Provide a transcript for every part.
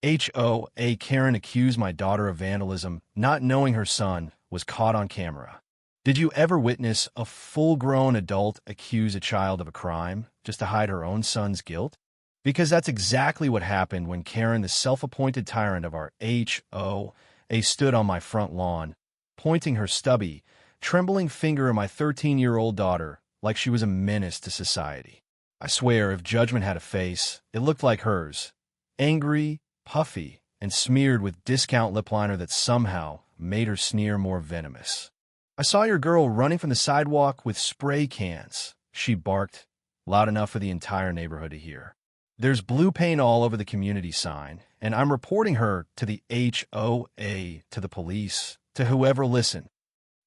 HOA Karen accused my daughter of vandalism, not knowing her son was caught on camera. Did you ever witness a full-grown adult accuse a child of a crime just to hide her own son's guilt? Because that's exactly what happened when Karen, the self-appointed tyrant of our HOA, stood on my front lawn, pointing her stubby, trembling finger at my 13-year-old daughter like she was a menace to society. I swear, if judgment had a face, it looked like hers. Angry, puffy, and smeared with discount lip liner that somehow made her sneer more venomous. "I saw your girl running from the sidewalk with spray cans," she barked, loud enough for the entire neighborhood to hear. "There's blue paint all over the community sign, and I'm reporting her to the HOA, to the police, to whoever listened."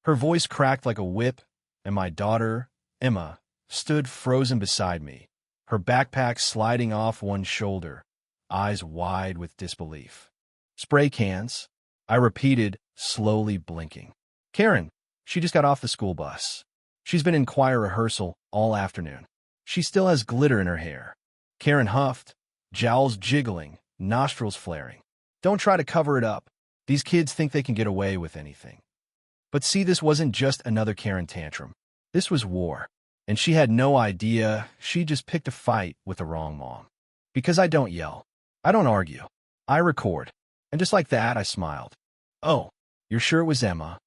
Her voice cracked like a whip, and my daughter, Emma, stood frozen beside me, her backpack sliding off one shoulder, eyes wide with disbelief. "Spray cans," I repeated, slowly blinking. "Karen, she just got off the school bus. She's been in choir rehearsal all afternoon. She still has glitter in her hair." Karen huffed, jowls jiggling, nostrils flaring. "Don't try to cover it up. These kids think they can get away with anything." But see, this wasn't just another Karen tantrum. This was war. And she had no idea. She just picked a fight with the wrong mom. Because I don't yell. I don't argue. I record. And just like that, I smiled. "Oh, you're sure it was Emma?"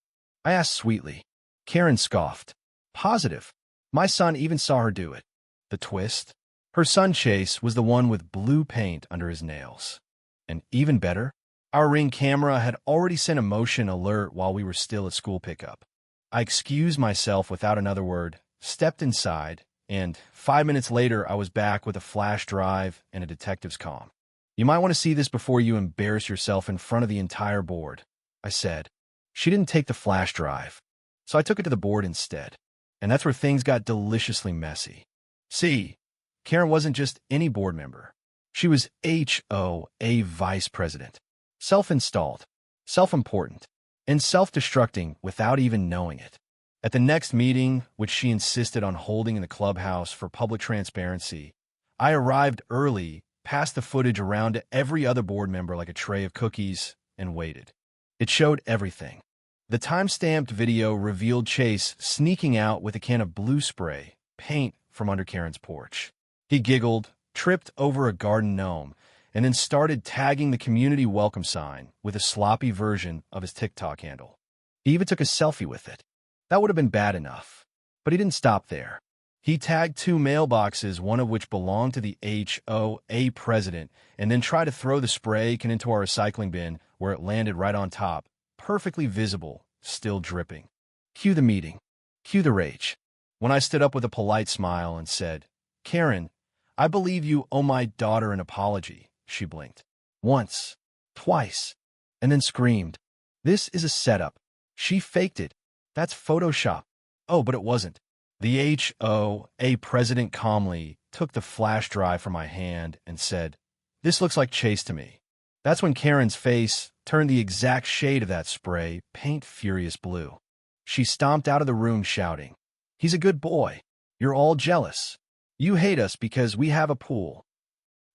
I asked sweetly. Karen scoffed. "Positive. My son even saw her do it." The twist? Her son Chase was the one with blue paint under his nails. And even better, our Ring camera had already sent a motion alert while we were still at school pickup. I excused myself without another word, stepped inside, and 5 minutes later I was back with a flash drive and a detective's comm. "You might want to see this before you embarrass yourself in front of the entire board," I said. She didn't take the flash drive, so I took it to the board instead. And that's where things got deliciously messy. See, Karen wasn't just any board member. She was HOA vice president. Self-installed, self-important, and self-destructing without even knowing it. At the next meeting, which she insisted on holding in the clubhouse for public transparency, I arrived early, passed the footage around to every other board member like a tray of cookies, and waited. It showed everything. The time-stamped video revealed Chase sneaking out with a can of blue spray, paint from under Karen's porch. He giggled, tripped over a garden gnome, and then started tagging the community welcome sign with a sloppy version of his TikTok handle. He even took a selfie with it. That would have been bad enough. But he didn't stop there. He tagged 2 mailboxes, one of which belonged to the HOA president, and then tried to throw the spray can into our recycling bin, where it landed right on top, perfectly visible, still dripping. Cue the meeting. Cue the rage. When I stood up with a polite smile and said, "Karen, I believe you owe my daughter an apology," she blinked. Once, twice, and then screamed. "This is a setup. She faked it. That's Photoshop." Oh, but it wasn't. The HOA president calmly took the flash drive from my hand and said, "This looks like Chase to me." That's when Karen's face turned the exact shade of that spray, paint furious blue. She stomped out of the room shouting, "He's a good boy. You're all jealous. You hate us because we have a pool."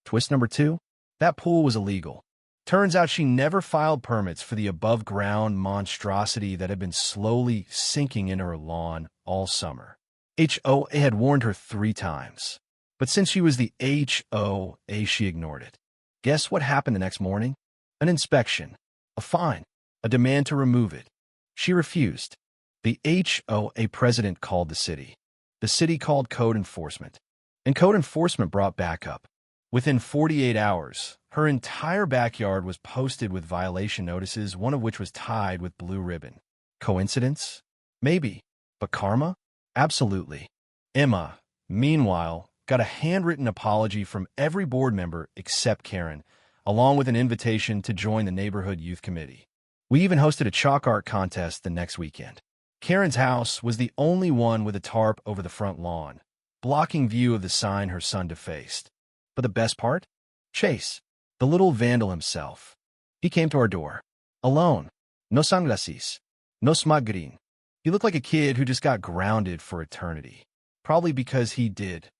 Twist number 2? That pool was illegal. Turns out she never filed permits for the above-ground monstrosity that had been slowly sinking into her lawn all summer. HOA had warned her 3 times. But since she was the HOA, she ignored it. Guess what happened the next morning? An inspection, a fine, a demand to remove it. She refused. The HOA president called the city. The city called code enforcement. And code enforcement brought backup. Within 48 hours, her entire backyard was posted with violation notices, one of which was tied with blue ribbon. Coincidence? Maybe. But karma? Absolutely. Emma, meanwhile, got a handwritten apology from every board member except Karen, along with an invitation to join the neighborhood youth committee. We even hosted a chalk art contest the next weekend. Karen's house was the only one with a tarp over the front lawn, blocking view of the sign her son defaced. But the best part? Chase, the little vandal himself. He came to our door. Alone. No sunglasses. No smog green. He looked like a kid who just got grounded for eternity. Probably because he did.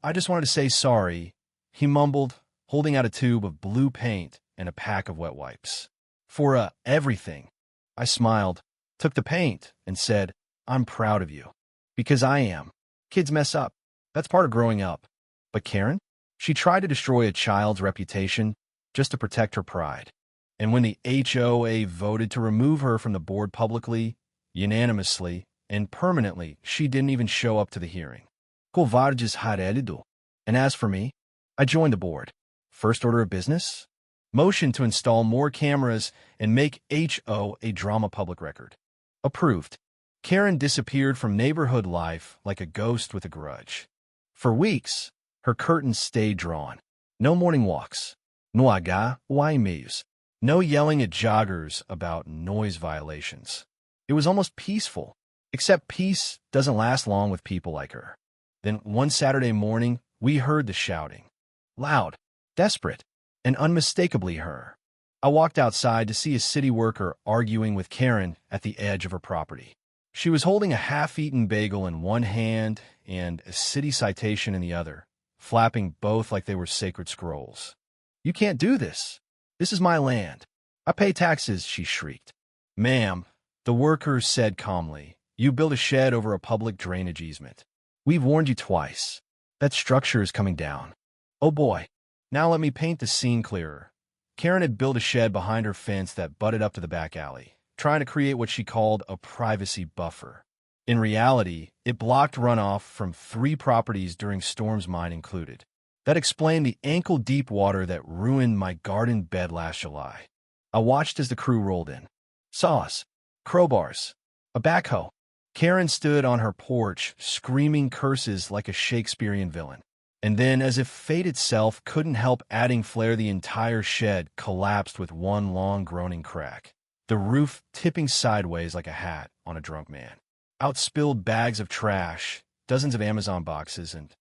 I just wanted to say sorry, he mumbled, holding out a tube of blue paint and a pack of wet wipes. For everything. I smiled, took the paint, and said, I'm proud of you. Because I am. Kids mess up. That's part of growing up. But Karen? She tried to destroy a child's reputation just to protect her pride. And when the HOA voted to remove her from the board publicly, unanimously, and permanently, she didn't even show up to the hearing. And as for me, I joined the board. First order of business? Motion to install more cameras and make HOA drama public record. Approved. Karen disappeared from neighborhood life like a ghost with a grudge. For weeks, her curtains stayed drawn. No morning walks. No yelling at joggers about noise violations. It was almost peaceful, except peace doesn't last long with people like her. Then one Saturday morning, we heard the shouting. Loud, desperate, and unmistakably her. I walked outside to see a city worker arguing with Karen at the edge of her property. She was holding a half-eaten bagel in one hand and a city citation in the other, flapping both like they were sacred scrolls. You can't do this. This is my land. I pay taxes, she shrieked. Ma'am, the worker said calmly, you built a shed over a public drainage easement. We've warned you twice. That structure is coming down. Oh boy. Now let me paint the scene clearer. Karen had built a shed behind her fence that butted up to the back alley, trying to create what she called a privacy buffer. In reality, it blocked runoff from 3 properties during storms, mine included. That explained the ankle-deep water that ruined my garden bed last July. I watched as the crew rolled in. Saws, crowbars, a backhoe. Karen stood on her porch, screaming curses like a Shakespearean villain. And then, as if fate itself couldn't help adding flair, the entire shed collapsed with one long groaning crack, the roof tipping sideways like a hat on a drunk man. Out spilled bags of trash, dozens of Amazon boxes, and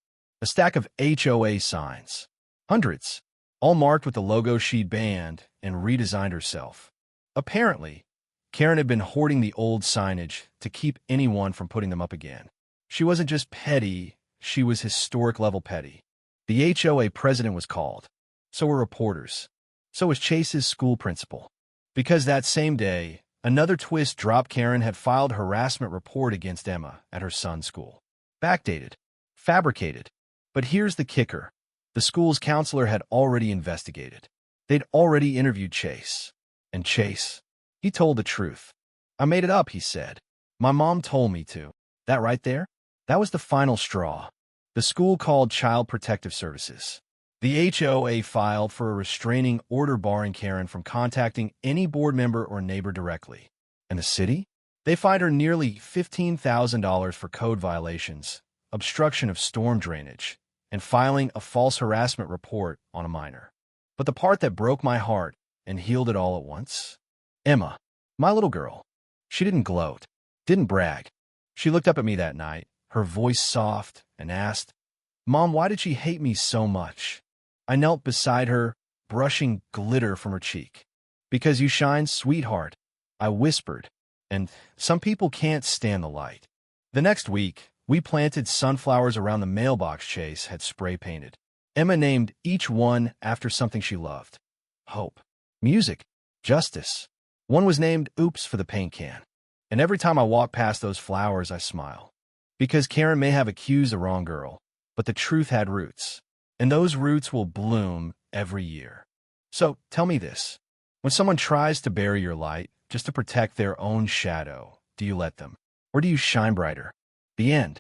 a stack of HOA signs. Hundreds, all marked with the logo she'd banned and redesigned herself. Apparently, Karen had been hoarding the old signage to keep anyone from putting them up again. She wasn't just petty, she was historic-level petty. The HOA president was called. So were reporters. So was Chase's school principal. Because that same day, another twist dropped. Karen had filed a harassment report against Emma at her son's school. Backdated. Fabricated. But here's the kicker. The school's counselor had already investigated. They'd already interviewed Chase. And Chase, he told the truth. I made it up, he said. My mom told me to. That right there? That was the final straw. The school called Child Protective Services. The HOA filed for a restraining order barring Karen from contacting any board member or neighbor directly. And the city? They fined her nearly $15,000 for code violations, obstruction of storm drainage, and filing a false harassment report on a minor. But the part that broke my heart and healed it all at once? Emma, my little girl. She didn't gloat, didn't brag. She looked up at me that night, her voice soft, and asked, Mom, why did she hate me so much? I knelt beside her, brushing glitter from her cheek. Because you shine, sweetheart, I whispered, and some people can't stand the light. The next week, we planted sunflowers around the mailbox Chase had spray painted. Emma named each one after something she loved. Hope, music, justice. One was named Oops for the paint can. And every time I walk past those flowers, I smile. Because Karen may have accused the wrong girl, but the truth had roots. And those roots will bloom every year. So tell me this. When someone tries to bury your light just to protect their own shadow, do you let them? Or do you shine brighter? The end.